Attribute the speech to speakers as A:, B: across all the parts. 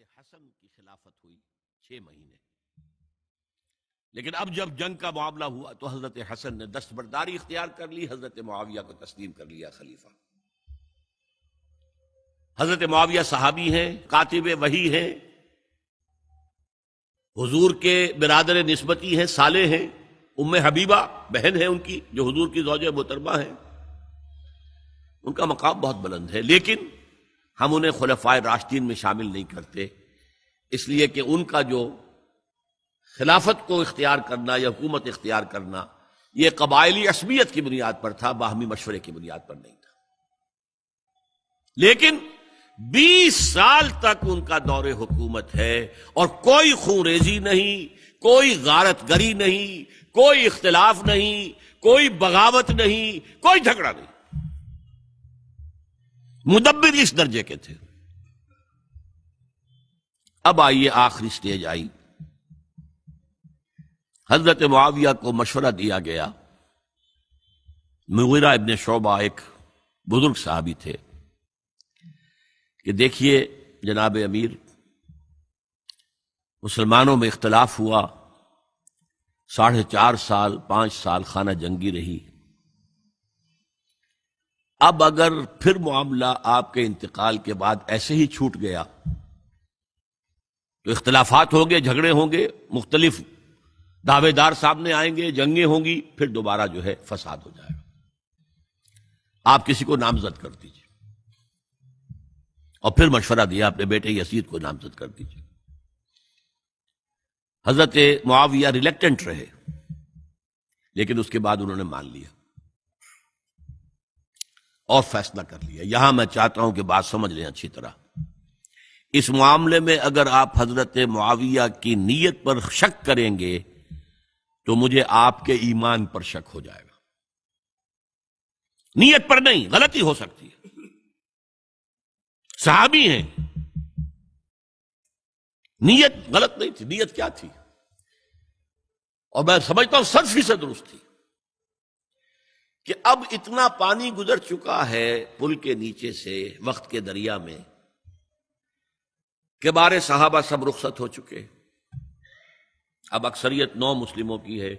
A: حسن کی خلافت ہوئی 6 مہینے، لیکن اب جب جنگ کا معاملہ ہوا تو حضرت حسن نے دستبرداری اختیار کر لی، حضرت معاویہ کو تسلیم کر لیا خلیفہ۔ حضرت معاویہ صحابی ہیں، کاتب وحی ہیں، حضور کے برادر نسبتی ہیں، صالح ہیں، ام حبیبہ بہن ہے ان کی جو حضور کی زوجہ محترمہ ہیں، ان کا مقام بہت بلند ہے، لیکن ہم انہیں خلفائے راشدین میں شامل نہیں کرتے، اس لیے کہ ان کا جو خلافت کو اختیار کرنا یا حکومت اختیار کرنا یہ قبائلی عصبیت کی بنیاد پر تھا، باہمی مشورے کی بنیاد پر نہیں تھا۔ لیکن 20 سال تک ان کا دور حکومت ہے اور کوئی خون ریزی نہیں، کوئی غارت گری نہیں، کوئی اختلاف نہیں، کوئی بغاوت نہیں، کوئی جھگڑا نہیں۔ مدبر اس درجے کے تھے۔ اب آئیے آخری سٹیج آئی، حضرت معاویہ کو مشورہ دیا گیا، مغیرہ ابن شعبہ ایک بزرگ صحابی تھے، کہ دیکھیے جناب امیر، مسلمانوں میں اختلاف ہوا، 4.5 سال 5 سال خانہ جنگی رہی، اب اگر پھر معاملہ آپ کے انتقال کے بعد ایسے ہی چھوٹ گیا تو اختلافات ہوں گے، جھگڑے ہوں گے، مختلف دعوے دار سامنے آئیں گے، جنگیں ہوں گی، پھر دوبارہ جو ہے فساد ہو جائے گا، آپ کسی کو نامزد کر دیجیے۔ اور پھر مشورہ دیا اپنے بیٹے یزید کو نامزد کر دیجیے۔ حضرت معاویہ ریلیکٹنٹ رہے، لیکن اس کے بعد انہوں نے مان لیا اور فیصلہ کر لیا۔ یہاں میں چاہتا ہوں کہ بات سمجھ لیں اچھی طرح، اس معاملے میں اگر آپ حضرت معاویہ کی نیت پر شک کریں گے تو مجھے آپ کے ایمان پر شک ہو جائے گا۔ نیت پر نہیں، غلطی ہو سکتی ہے، صحابی ہیں، نیت غلط نہیں تھی، نیت کیا تھی؟ اور میں سمجھتا ہوں 100% درست تھی، کہ اب اتنا پانی گزر چکا ہے پل کے نیچے سے وقت کے دریا میں کہ بارے صحابہ سب رخصت ہو چکے، اب اکثریت 9 مسلموں کی ہے،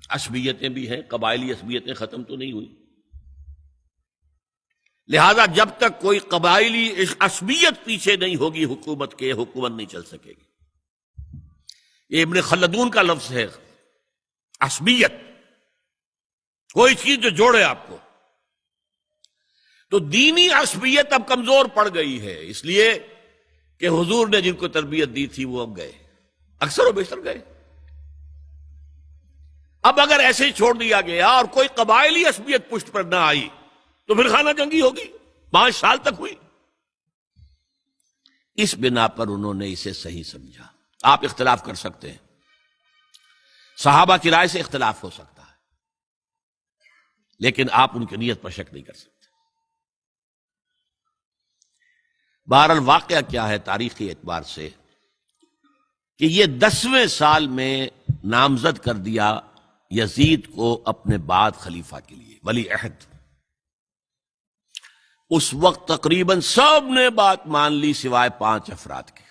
A: عصبیتیں بھی ہیں، قبائلی عصبیتیں ختم تو نہیں ہوئی، لہذا جب تک کوئی قبائلی عصبیت پیچھے نہیں ہوگی حکومت کے، حکومت نہیں چل سکے گی۔ یہ ابن خلدون کا لفظ ہے، عصبیت، کوئی چیز جو جوڑے آپ کو۔ تو دینی عصبیت اب کمزور پڑ گئی ہے، اس لیے کہ حضور نے جن کو تربیت دی تھی وہ اب گئے، اکثر و بیشتر گئے۔ اب اگر ایسے ہی چھوڑ دیا گیا اور کوئی قبائلی عصبیت پشت پر نہ آئی تو پھر خانہ جنگی ہوگی، 5 سال تک ہوئی۔ اس بنا پر انہوں نے اسے صحیح سمجھا۔ آپ اختلاف کر سکتے ہیں، صحابہ کی رائے سے اختلاف ہو سکتا ہے، لیکن آپ ان کی نیت پر شک نہیں کر سکتے۔ بہرحال واقعہ کیا ہے تاریخی اعتبار سے کہ یہ 10ویں سال میں نامزد کر دیا یزید کو اپنے بعد خلیفہ کے لیے، ولی عہد۔ اس وقت تقریباً سب نے بات مان لی سوائے 5 افراد کے۔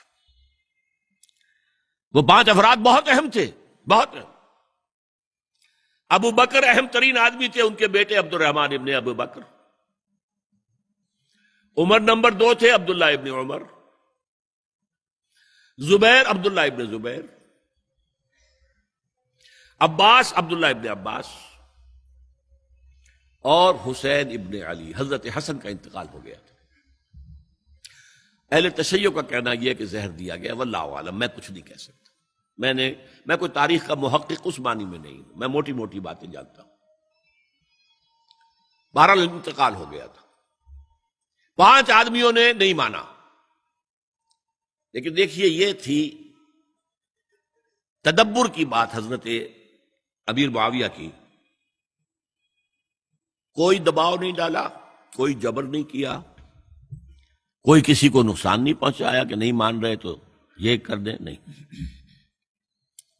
A: وہ 5 افراد بہت اہم تھے، بہت اہم۔ ابو بکر اہم ترین آدمی تھے، ان کے بیٹے عبد الرحمن ابن ابو بکر۔ عمر نمبر 2 تھے، عبداللہ ابن عمر۔ زبیر، عبداللہ ابن زبیر۔ عباس، عبداللہ ابن عباس۔ اور حسین ابن علی۔ حضرت حسن کا انتقال ہو گیا تھا۔ اہل تشیع کا کہنا یہ کہ زہر دیا گیا، واللہ عالم، میں کچھ نہیں کہہ سکتا، میں کوئی تاریخ کا محقق اس معنی میں نہیں ہوں، میں موٹی موٹی باتیں جانتا ہوں۔ بہرحال انتقال ہو گیا تھا، 5 آدمیوں نے نہیں مانا، لیکن دیکھیے یہ تھی تدبر کی بات حضرت امیر معاویہ کی۔ کوئی دباؤ نہیں ڈالا، کوئی جبر نہیں کیا، کوئی کسی کو نقصان نہیں پہنچایا کہ نہیں مان رہے تو یہ کر دیں، نہیں۔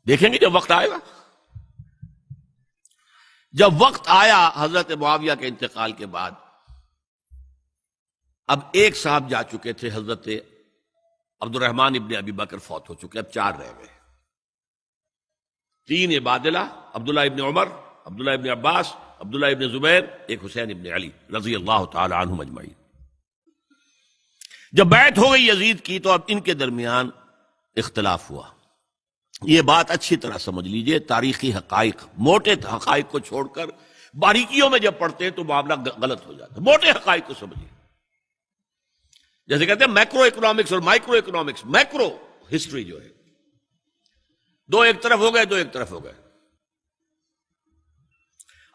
A: دیکھیں گے جب وقت آئے گا۔ جب وقت آیا حضرت معاویہ کے انتقال کے بعد، اب ایک صاحب جا چکے تھے، حضرت عبد الرحمن ابن ابی بکر فوت ہو چکے، اب 4 رہ گئے، 3 عبادلہ، عبداللہ ابن عمر، عبداللہ ابن عباس، عبداللہ ابن زبیر، ایک حسین ابن علی رضی اللہ تعالی عنہم اجمعین۔ جب بیعت ہو گئی یزید کی تو اب ان کے درمیان اختلاف ہوا۔ یہ بات اچھی طرح سمجھ لیجئے، تاریخی حقائق، موٹے حقائق کو چھوڑ کر باریکیوں میں جب پڑھتے ہیں تو معاملہ غلط ہو جاتا ہے۔ موٹے حقائق کو سمجھیے، جیسے کہتے ہیں میکرو اکنامکس اور مائکرو اکنامکس۔ میکرو ہسٹری جو ہے، 2 ایک طرف ہو گئے، 2 ایک طرف ہو گئے۔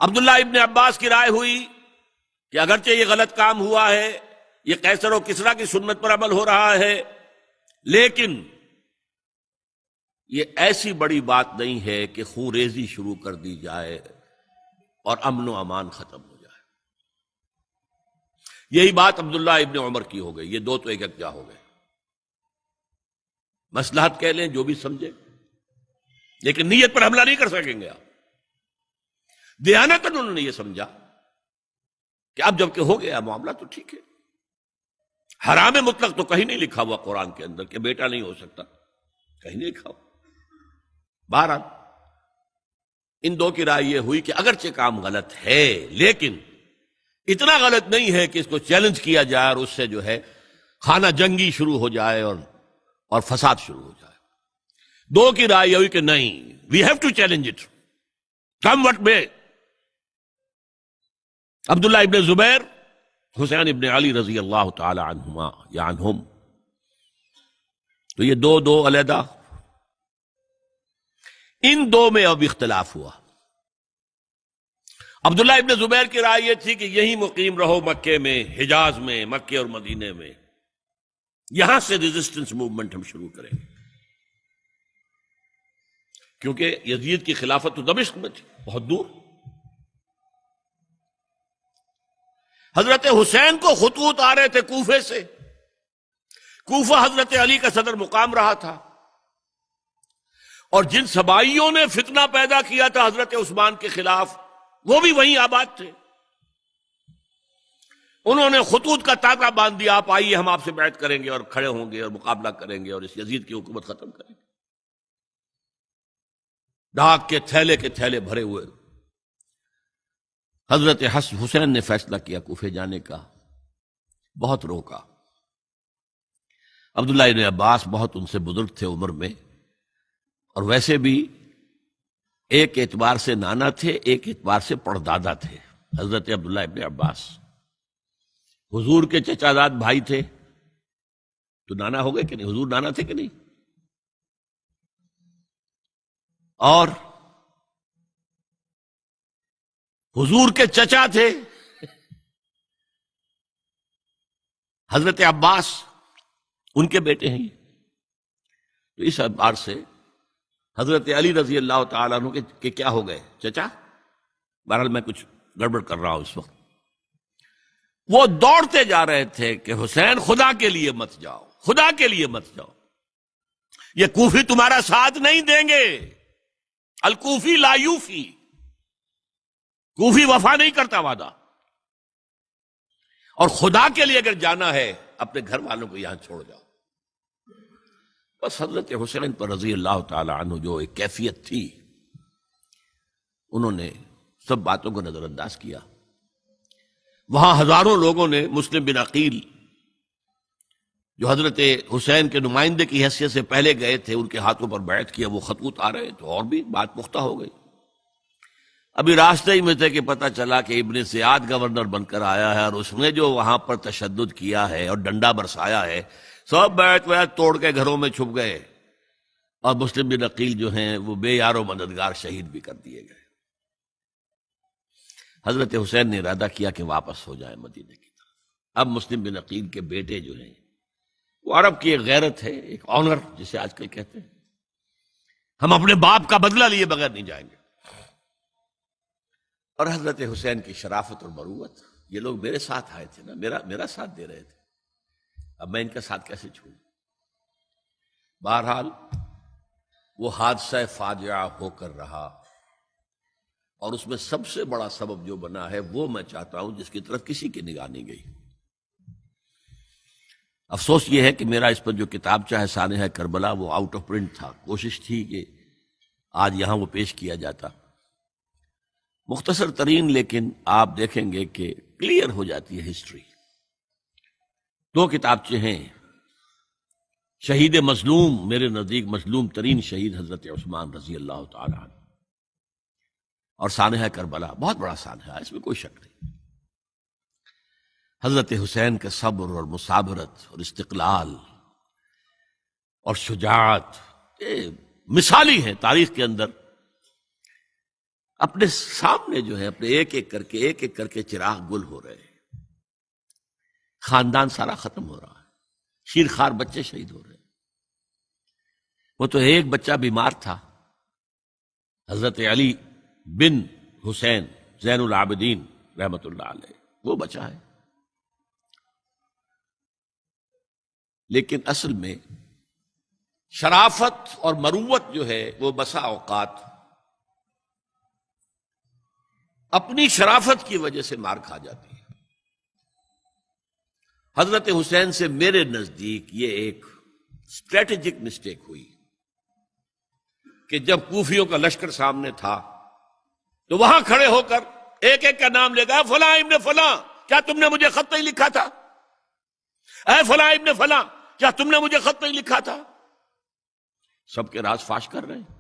A: عبداللہ ابن عباس کی رائے ہوئی کہ اگرچہ یہ غلط کام ہوا ہے، یہ قیصر و کسریٰ کی سنت پر عمل ہو رہا ہے، لیکن یہ ایسی بڑی بات نہیں ہے کہ خون ریزی شروع کر دی جائے اور امن و امان ختم ہو جائے۔ یہی بات عبداللہ ابن عمر کی ہو گئی، یہ 2 تو ایک یکجا ہو گئے۔ مصلحت کہہ لیں جو بھی سمجھے، لیکن نیت پر حملہ نہیں کر سکیں گے آپ۔ دیانتاً انہوں نے یہ سمجھا کہ اب جب کہ ہو گیا معاملہ تو ٹھیک ہے۔ حرام مطلق تو کہیں نہیں لکھا ہوا قرآن کے اندر کہ بیٹا نہیں ہو سکتا، کہیں نہیں لکھا ہوا۔ بہرحال ان 2 کی رائے یہ ہوئی کہ اگرچہ کام غلط ہے لیکن اتنا غلط نہیں ہے کہ اس کو چیلنج کیا جائے اور اس سے جو ہے خانہ جنگی شروع ہو جائے اور فساد شروع ہو جائے۔ 2 کی رائے یہ ہوئی کہ نہیں، we have to challenge it come what میں۔ عبداللہ ابن زبیر، حسین ابن علی رضی اللہ تعالی عنہما یا عنہم، تو یہ 2 علیحدہ۔ ان 2 میں اب اختلاف ہوا۔ عبداللہ ابن زبیر کی رائے یہ تھی کہ یہیں مقیم رہو مکے میں، حجاز میں، مکے اور مدینے میں، یہاں سے ریزسٹنس موومنٹ ہم شروع کریں گے، کیونکہ یزید کی خلافت تو دمشق میں تھی، بہت دور۔ حضرت حسین کو خطوط آ رہے تھے کوفے سے، کوفہ حضرت علی کا صدر مقام رہا تھا، اور جن سبائیوں نے فتنہ پیدا کیا تھا حضرت عثمان کے خلاف وہ بھی وہیں آباد تھے۔ انہوں نے خطوط کا تاطا باندھ دیا، آپ آئیے ہم آپ سے بیعت کریں گے اور کھڑے ہوں گے اور مقابلہ کریں گے اور اس یزید کی حکومت ختم کریں گے۔ ڈاک کے تھیلے بھرے ہوئے۔ حضرت حسین نے فیصلہ کیا کوفے جانے کا، بہت روکا۔ عبداللہ ابن عباس بہت ان سے بزرگ تھے عمر میں، اور ویسے بھی ایک اعتبار سے نانا تھے، ایک اعتبار سے پڑدادا تھے۔ حضرت عبداللہ ابن عباس حضور کے چچا زاد بھائی تھے، تو نانا ہو گئے کہ نہیں؟ حضور نانا تھے کہ نہیں؟ اور حضور کے چچا تھے حضرت عباس، ان کے بیٹے ہیں یہ۔ تو اس اعتبار سے حضرت علی رضی اللہ تعالیٰ عنہ کے کیا ہو گئے؟ چچا۔ بہرحال میں کچھ گڑبڑ کر رہا ہوں اس وقت۔ وہ دوڑتے جا رہے تھے کہ حسین خدا کے لیے مت جاؤ، خدا کے لیے مت جاؤ، یہ کوفی تمہارا ساتھ نہیں دیں گے، الکوفی لا یوفی، کوفی وفا نہیں کرتا وعدہ، اور خدا کے لیے اگر جانا ہے اپنے گھر والوں کو یہاں چھوڑ جاؤ۔ بس حضرت حسین پر رضی اللہ تعالی عنہ جو ایک کیفیت تھی، انہوں نے سب باتوں کو نظر انداز کیا۔ وہاں ہزاروں لوگوں نے مسلم بن عقیل جو حضرت حسین کے نمائندے کی حیثیت سے پہلے گئے تھے، ان کے ہاتھوں پر بیعت کیا، وہ خطوط آ رہے تو اور بھی بات پختہ ہو گئی۔ ابھی راستے ہی میں تھے کہ پتہ چلا کہ ابن زیاد گورنر بن کر آیا ہے، اور اس نے جو وہاں پر تشدد کیا ہے اور ڈنڈا برسایا ہے، سب بیعت ویعت توڑ کے گھروں میں چھپ گئے، اور مسلم بن عقیل جو ہیں وہ بے یار و مددگار شہید بھی کر دیے گئے۔ حضرت حسین نے ارادہ کیا کہ واپس ہو جائے مدینے کی طرف۔ اب مسلم بن عقیل کے بیٹے جو ہیں، وہ عرب کی ایک غیرت ہے، ایک آنر جسے آج کل کہتے ہیں، ہم اپنے باپ کا بدلہ لیے بغیر نہیں جائیں گے۔ اور حضرت حسین کی شرافت اور مروت، یہ لوگ میرے ساتھ آئے تھے نا، میرا ساتھ دے رہے تھے، اب میں ان کا ساتھ کیسے چھوڑوں؟ بہرحال وہ حادثہ فاجعہ ہو کر رہا، اور اس میں سب سے بڑا سبب جو بنا ہے وہ میں چاہتا ہوں جس کی طرف کسی کی نگاہ نہیں گئی۔ افسوس یہ ہے کہ میرا اس پر جو کتابچہ ہے سانحہ کربلا وہ آؤٹ آف پرنٹ تھا، کوشش تھی کہ آج یہاں وہ پیش کیا جاتا، مختصر ترین، لیکن آپ دیکھیں گے کہ کلیئر ہو جاتی ہے ہسٹری۔ دو کتابچے ہیں، شہید مظلوم، میرے نزدیک مظلوم ترین شہید حضرت عثمان رضی اللہ تعالی عنہ، اور سانحہ کربلا، بہت بڑا سانحہ ہے، اس میں کوئی شک نہیں۔ حضرت حسین کے صبر اور مثابرت اور استقلال اور شجاعت یہ مثالی ہے تاریخ کے اندر۔ اپنے سامنے جو ہے اپنے ایک ایک کر کے چراغ گل ہو رہے ہیں، خاندان سارا ختم ہو رہا ہے، شیرخوار بچے شہید ہو رہے ہیں۔ وہ تو ایک بچہ بیمار تھا، حضرت علی بن حسین زین العابدین رحمت اللہ علیہ، وہ بچا ہے۔ لیکن اصل میں شرافت اور مروت جو ہے وہ بسا اوقات اپنی شرافت کی وجہ سے مار کھا جاتی ہے۔ حضرت حسین سے میرے نزدیک یہ ایک اسٹریٹجک مسٹیک ہوئی کہ جب کوفیوں کا لشکر سامنے تھا تو وہاں کھڑے ہو کر ایک ایک کا نام لے گا، فلاں ابن فلاں، کیا تم نے مجھے خط نہیں لکھا تھا؟ اے فلاں ابن فلاں، کیا تم نے مجھے خط نہیں لکھا تھا؟ سب کے راز فاش کر رہے ہیں،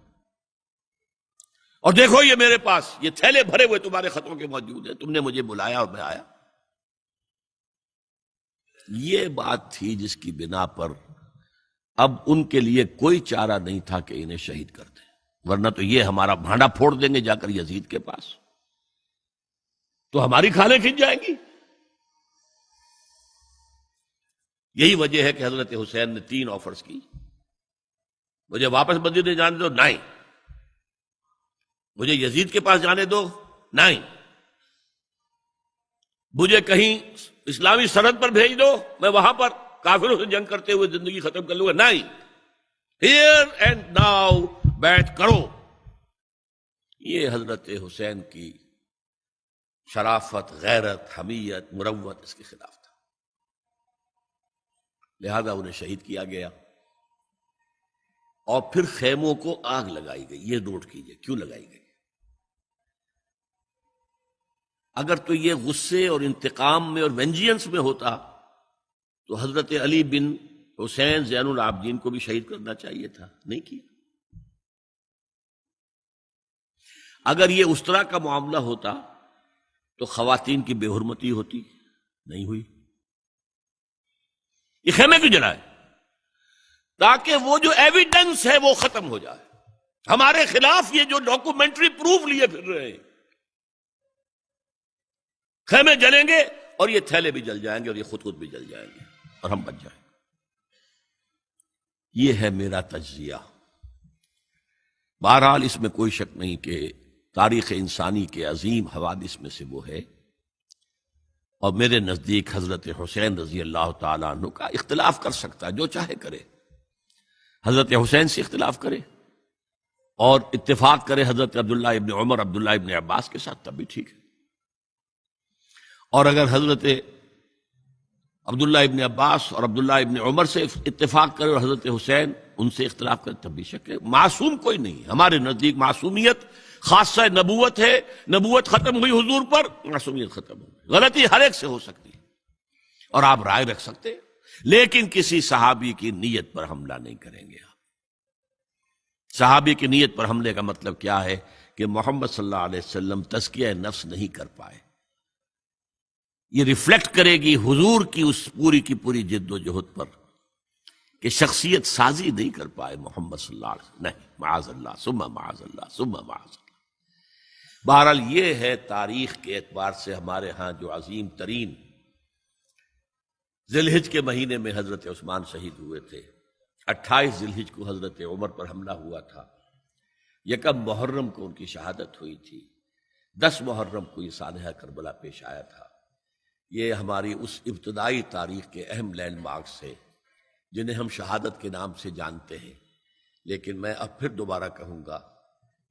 A: اور دیکھو یہ میرے پاس یہ تھیلے بھرے ہوئے تمہارے خطوں کے موجود ہیں، تم نے مجھے بلایا اور میں آیا۔ یہ بات تھی جس کی بنا پر اب ان کے لیے کوئی چارہ نہیں تھا کہ انہیں شہید کر دیں، ورنہ تو یہ ہمارا بھانڈا پھوڑ دیں گے جا کر یزید کے پاس، تو ہماری کھالیں کھنچ جائیں گی۔ یہی وجہ ہے کہ حضرت حسین نے 3 آفرز کی، مجھے واپس مدینے جانے دو، نہیں، مجھے یزید کے پاس جانے دو، نہیں، مجھے کہیں اسلامی سرحد پر بھیج دو، میں وہاں پر کافروں سے جنگ کرتے ہوئے زندگی ختم کر لوں گا، نہیں، ہیئر اینڈ ناؤ بیعت کرو۔ یہ حضرت حسین کی شرافت، غیرت، حمیت، مروت اس کے خلاف تھا، لہذا انہیں شہید کیا گیا۔ اور پھر خیموں کو آگ لگائی گئی، یہ نوٹ کیجئے کیوں لگائی گئی۔ اگر تو یہ غصے اور انتقام میں اور وینجینس میں ہوتا تو حضرت علی بن حسین زین العابدین کو بھی شہید کرنا چاہیے تھا، نہیں کیا۔ اگر یہ اس طرح کا معاملہ ہوتا تو خواتین کی بے حرمتی ہوتی، نہیں ہوئی۔ یہ خیمے کیوں جلائے؟ تاکہ وہ جو ایویڈنس ہے وہ ختم ہو جائے، ہمارے خلاف یہ جو ڈاکومنٹری پروف لیے پھر رہے ہیں، خیمے جلیں گے اور یہ تھیلے بھی جل جائیں گے اور یہ خود بھی جل جائیں گے اور ہم بچ جائیں گے۔ یہ ہے میرا تجزیہ۔ بہرحال اس میں کوئی شک نہیں کہ تاریخ انسانی کے عظیم حوادث میں سے وہ ہے، اور میرے نزدیک حضرت حسین رضی اللہ تعالیٰ عنہ کا اختلاف کر سکتا ہے، جو چاہے کرے، حضرت حسین سے اختلاف کرے اور اتفاق کرے حضرت عبداللہ ابن عمر، عبداللہ ابن عباس کے ساتھ، تب بھی ٹھیک ہے۔ اور اگر حضرت عبداللہ ابن عباس اور عبداللہ ابن عمر سے اتفاق کرے اور حضرت حسین ان سے اختلاف کرے، تب بھی شک ہے۔ معصوم کوئی نہیں، ہمارے نزدیک معصومیت خاصہ نبوت ہے، نبوت ختم ہوئی حضور پر، معصومیت ختم ہوئی، غلطی ہر ایک سے ہو سکتی ہے اور آپ رائے رکھ سکتے ہیں، لیکن کسی صحابی کی نیت پر حملہ نہیں کریں گے۔ صحابی کی نیت پر حملے کا مطلب کیا ہے کہ محمد صلی اللہ علیہ وسلم تزکیہ نفس نہیں کر پائے، یہ ریفلیکٹ کرے گی حضور کی اس پوری کی پوری جد و جہد پر کہ شخصیت سازی نہیں کر پائے محمد صلی اللہ علیہ وسلم، نہیں، معاذ اللہ ثم معاذ اللہ ثم معاذ اللہ۔ بہرحال یہ ہے تاریخ کے اعتبار سے ہمارے ہاں جو عظیم ترین ذی الحج کے مہینے میں حضرت عثمان شہید ہوئے تھے، 28 ذی الحج کو حضرت عمر پر حملہ ہوا تھا، 1 محرم کو ان کی شہادت ہوئی تھی، 10 محرم کو یہ سانحہ کربلا پیش آیا تھا۔ یہ ہماری اس ابتدائی تاریخ کے اہم لینڈ مارکس ہیں جنہیں ہم شہادت کے نام سے جانتے ہیں، لیکن میں اب پھر دوبارہ کہوں گا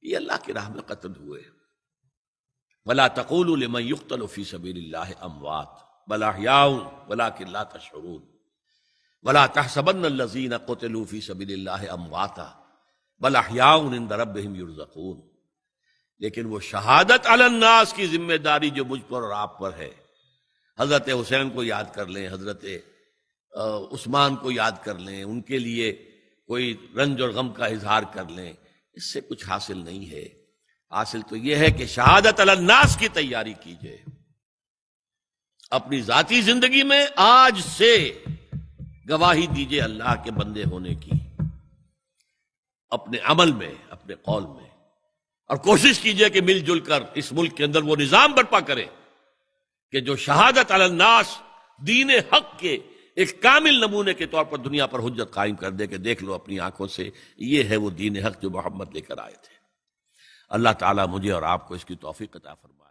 A: یہ اللہ کی راہ میں قتل ہوئے۔ وَلَا تَقُولُوا لِمَنْ يُقْتَلُ فِي سَبِيلِ اللَّهِ أَمْوَاتٌ بَلْ أَحْيَاءٌ وَلَٰكِنْ لَا تَشْعُرُونَ۔ ولا تحسبن الذین قتلوا فی سبیل اللہ امواتا بل احیاء عند ربہم یرزقون، لیکن وہ شہادت علی الناس کی ذمہ داری جو مجھ پر اور آپ پر ہے، حضرت حسین کو یاد کر لیں، حضرت عثمان کو یاد کر لیں، ان کے لیے کوئی رنج اور غم کا اظہار کر لیں، اس سے کچھ حاصل نہیں ہے۔ حاصل تو یہ ہے کہ شہادت علی الناس کی تیاری کیجئے، اپنی ذاتی زندگی میں آج سے گواہی دیجئے اللہ کے بندے ہونے کی، اپنے عمل میں، اپنے قول میں، اور کوشش کیجئے کہ مل جل کر اس ملک کے اندر وہ نظام برپا کرے کہ جو شہادت علی الناس دین حق کے ایک کامل نمونے کے طور پر دنیا پر حجت قائم کر دے کہ دیکھ لو اپنی آنکھوں سے، یہ ہے وہ دین حق جو محمد لے کر آئے تھے۔ اللہ تعالیٰ مجھے اور آپ کو اس کی توفیق عطا فرمائے۔